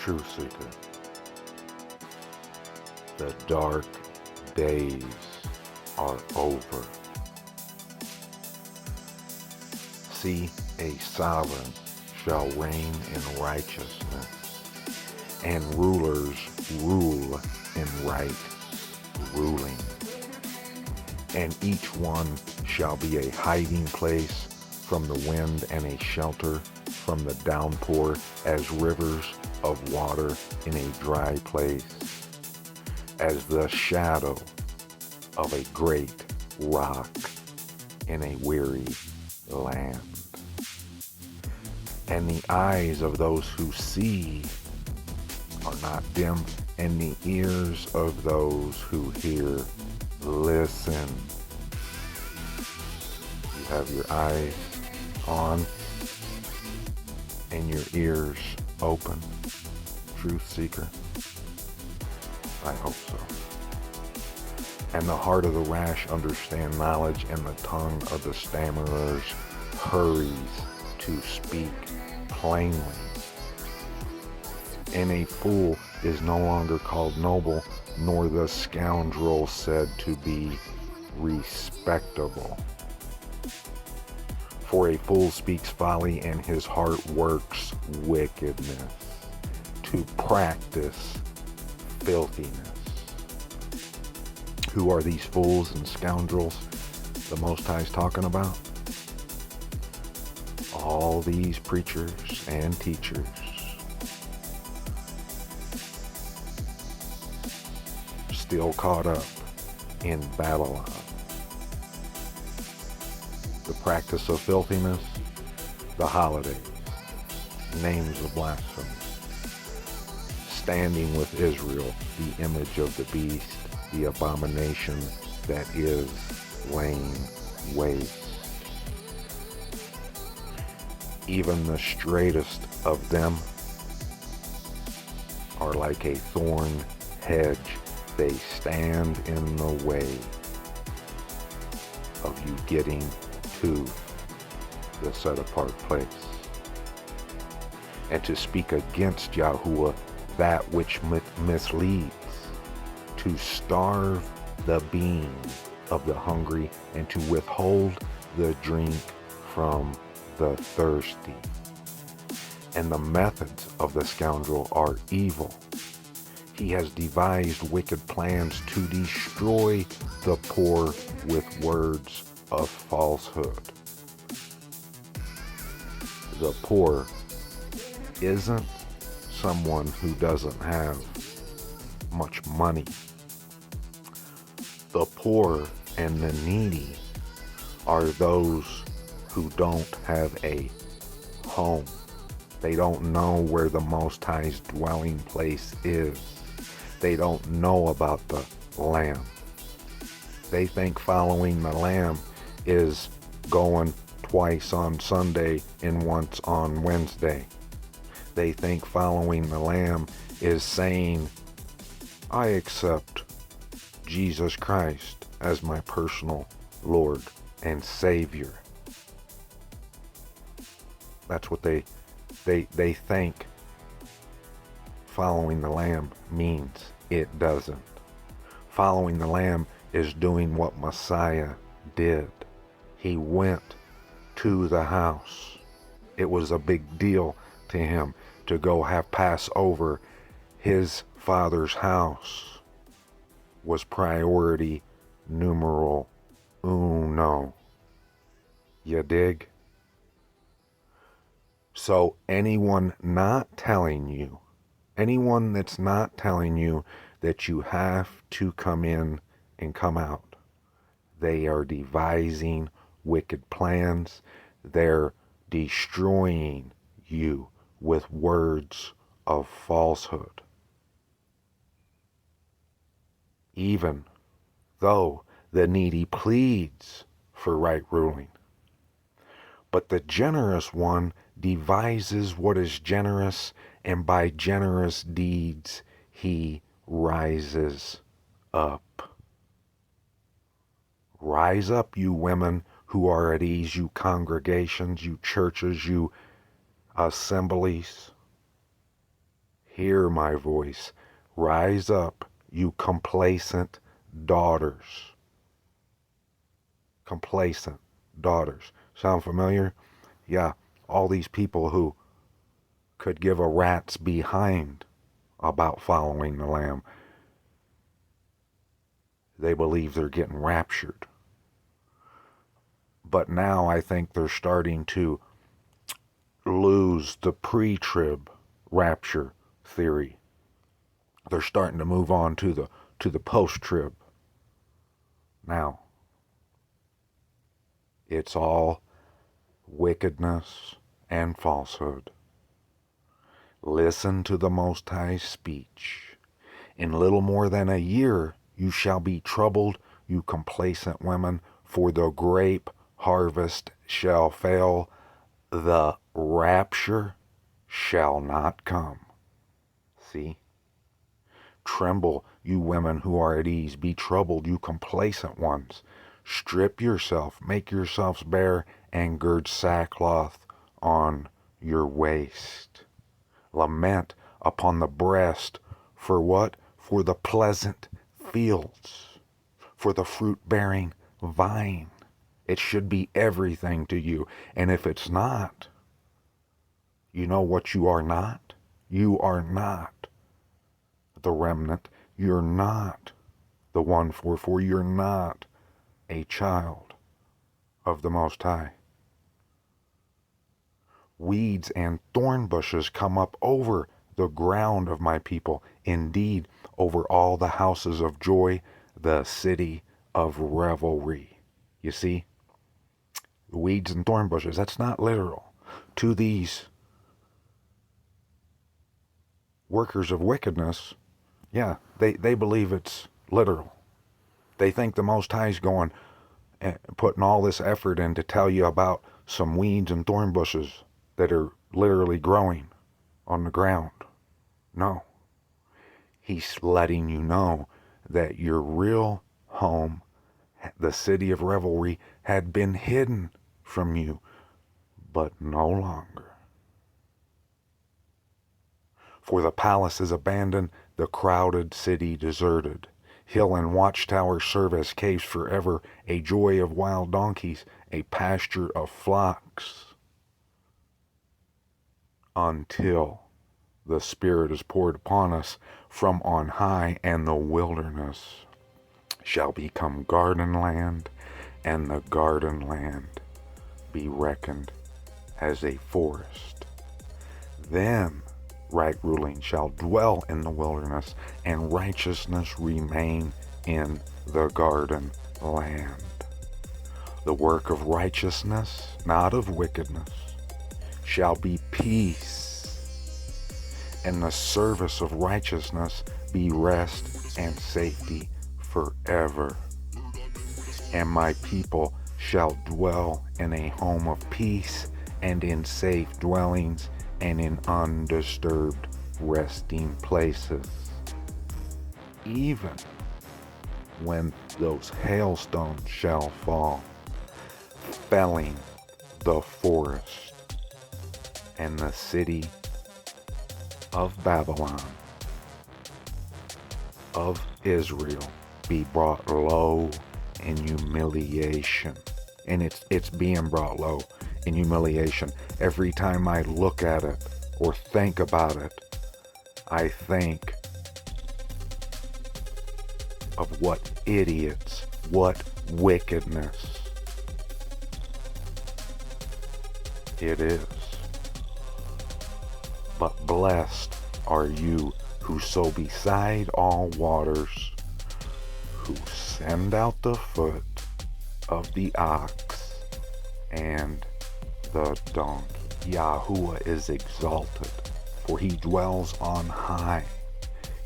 Truth Seeker, the dark days are over. See, a sovereign shall reign in righteousness, and rulers rule in right ruling. And each one shall be a hiding place from the wind and a shelter from the downpour, as rivers of water in a dry place, as the shadow of a great rock in a weary land. And the eyes of those who see are not dim, and the ears of those who hear listen. You have your eyes on and your ears open. Truth Seeker, I hope so. And the heart of the rash understand knowledge, and the tongue of the stammerers hurries to speak plainly. And a fool is no longer called noble, nor the scoundrel said to be respectable. For a fool speaks folly, and his heart works wickedness, to practice filthiness. Who are these fools and scoundrels the Most High's talking about? All these preachers and teachers still caught up in Babylon. The practice of filthiness, the holidays, names of blasphemy, standing with Israel, the image of the beast, the abomination that is laying waste. Even the straightest of them are like a thorn hedge. They stand in the way of you getting to the set-apart place. And to speak against Yahuwah that which misleads, to starve the being of the hungry, and to withhold the drink from the thirsty. And the methods of the scoundrel are evil. He has devised wicked plans to destroy the poor with words of falsehood. The poor isn't someone who doesn't have much money. The poor and the needy are those who don't have a home. They don't know where the Most High's dwelling place is. They don't know about the Lamb. They think following the Lamb is going twice on Sunday and once on Wednesday. They think following the Lamb is saying, I accept Jesus Christ as my personal Lord and Savior. That's what they think following the Lamb means. It doesn't. Following the Lamb is doing what Messiah did. He went to the house. It was a big deal to him to go have Passover. His Father's house was priority numero uno. You dig? So anyone that's not telling you that you have to come in and come out, they are devising wicked plans. They're destroying you with words of falsehood. Even though the needy pleads for right ruling. But the generous one devises what is generous, and by generous deeds he rises up. Rise up, you women who are at ease, you congregations, you churches, you assemblies. Hear my voice. Rise up, you complacent daughters. Complacent daughters. Sound familiar? Yeah, all these people who could give a rat's behind about following the Lamb. They believe they're getting raptured. But now I think they're starting to lose the pre-trib rapture theory. They're starting to move on to the post-trib. Now, it's all wickedness and falsehood. Listen to the Most High's speech. In little more than a year you shall be troubled, you complacent women, for the grape harvest shall fail, the rapture shall not come. See? Tremble, you women who are at ease. Be troubled, you complacent ones. Strip yourself, make yourselves bare, and gird sackcloth on your waist. Lament upon the breast. For what? For the pleasant fields, for the fruit-bearing vine. It should be everything to you. And if it's not, you know what you are not? You are not the remnant. You're not the 144. You're not a child of the Most High. Weeds and thorn bushes come up over the ground of my people, indeed over all the houses of joy, the city of revelry. You see, weeds and thorn bushes, that's not literal. To these workers of wickedness, yeah, they believe it's literal. They think the Most High's going and putting all this effort in to tell you about some weeds and thorn bushes that are literally growing on the ground. No. He's letting you know that your real home, the city of revelry, had been hidden from you, but no longer. For the palace is abandoned, the crowded city deserted. Hill and watchtower serve as caves forever, a joy of wild donkeys, a pasture of flocks. Until the Spirit is poured upon us from on high, and the wilderness shall become garden land, and the garden land be reckoned as a forest. Then right ruling shall dwell in the wilderness, and righteousness remain in the garden land. The work of righteousness, not of wickedness, shall be peace, and the service of righteousness be rest and safety forever. And my people shall dwell in a home of peace, and in safe dwellings, and in undisturbed resting places. Even when those hailstones shall fall, felling the forest, and the city of Babylon, of Israel, be brought low in humiliation. And it's being brought low in humiliation. Every time I look at it or think about it, I think of what idiots, what wickedness it is. But blessed are you who sow beside all waters, who send out the foot of the ox and the donkey. Yahuwah is exalted, for he dwells on high.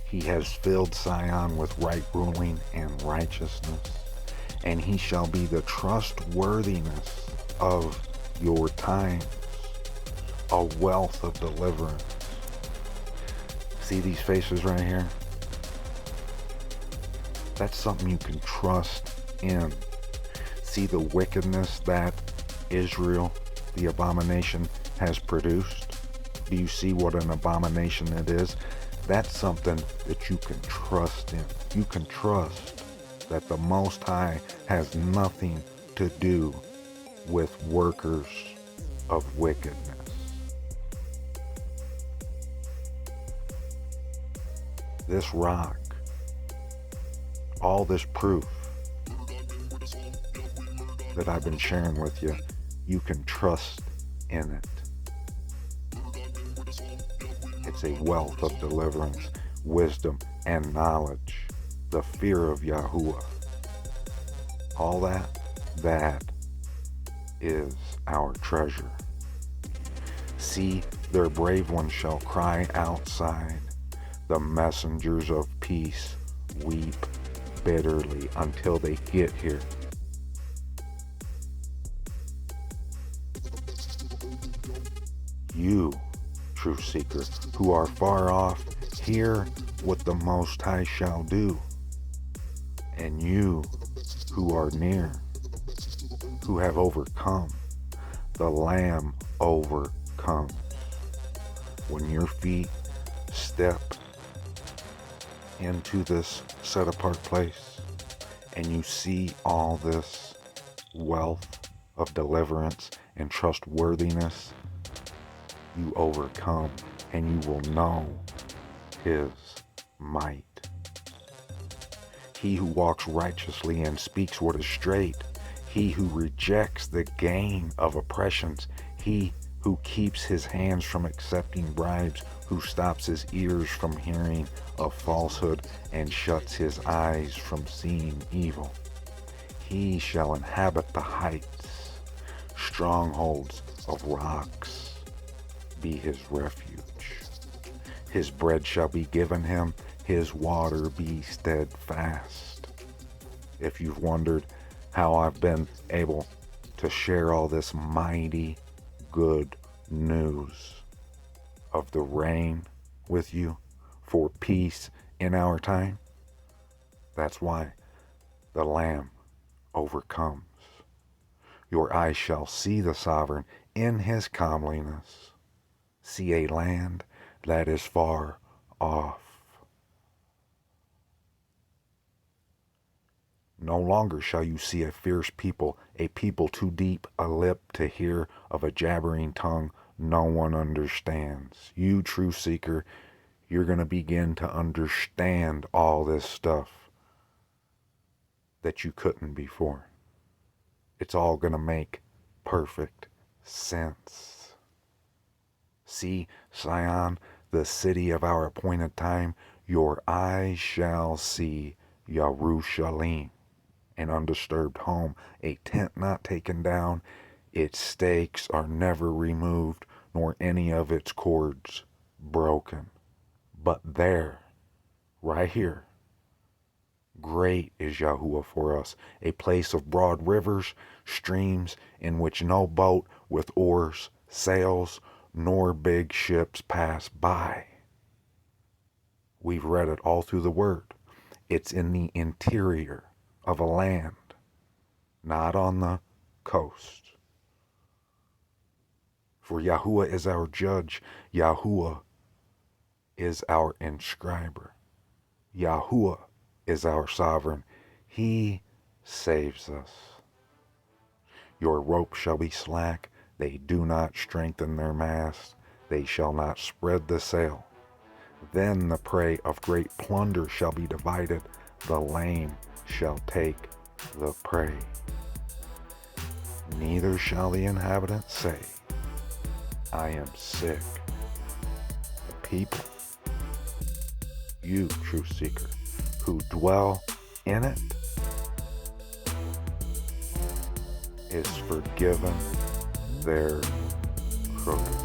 He has filled Sion with right ruling and righteousness, and he shall be the trustworthiness of your times, a wealth of deliverance. See these faces right here? That's something you can trust in. See the wickedness that Israel, the abomination, has produced? Do you see what an abomination it is? That's something that you can trust in. You can trust that the Most High has nothing to do with workers of wickedness. This rock, all this proof that I've been sharing with you, you can trust in it. It's a wealth of deliverance, wisdom, and knowledge. The fear of Yahuwah. All that is our treasure. See, their brave ones shall cry outside. The messengers of peace weep bitterly until they get here. You, true seeker, who are far off, hear what the Most High shall do. And you, who are near, who have overcome, the Lamb overcomes. When your feet step into this set-apart place and you see all this wealth of deliverance and trustworthiness, you overcome and you will know His might. He who walks righteously and speaks what is straight, he who rejects the gain of oppressions, he who keeps his hands from accepting bribes, who stops his ears from hearing of falsehood and shuts his eyes from seeing evil. He shall inhabit the heights, strongholds of rocks be his refuge. His bread shall be given him, his water be steadfast. If you've wondered how I've been able to share all this mighty good news of the rain with you for peace in our time, that's why the Lamb overcomes. Your eyes shall see the Sovereign in his comeliness, see a land that is far off. No longer shall you see a fierce people, a people too deep a lip to hear, of a jabbering tongue no one understands. You, true seeker, you're going to begin to understand all this stuff that you couldn't before. It's all going to make perfect sense. See, Zion, the city of our appointed time, your eyes shall see Yerushalayim, an undisturbed home, a tent not taken down. Its stakes are never removed, nor any of its cords broken. But there, right here, great is Yahuwah for us, a place of broad rivers, streams in which no boat with oars sails, nor big ships pass by. We've read it all through the Word. It's in the interior of a land, not on the coast. For Yahuwah is our judge. Yahuwah is our inscriber. Yahuwah is our sovereign. He saves us. Your rope shall be slack. They do not strengthen their mast. They shall not spread the sail. Then the prey of great plunder shall be divided. The lame shall take the prey. Neither shall the inhabitants say, I am sick. The people, you, true seeker, who dwell in it, is forgiven their crooked.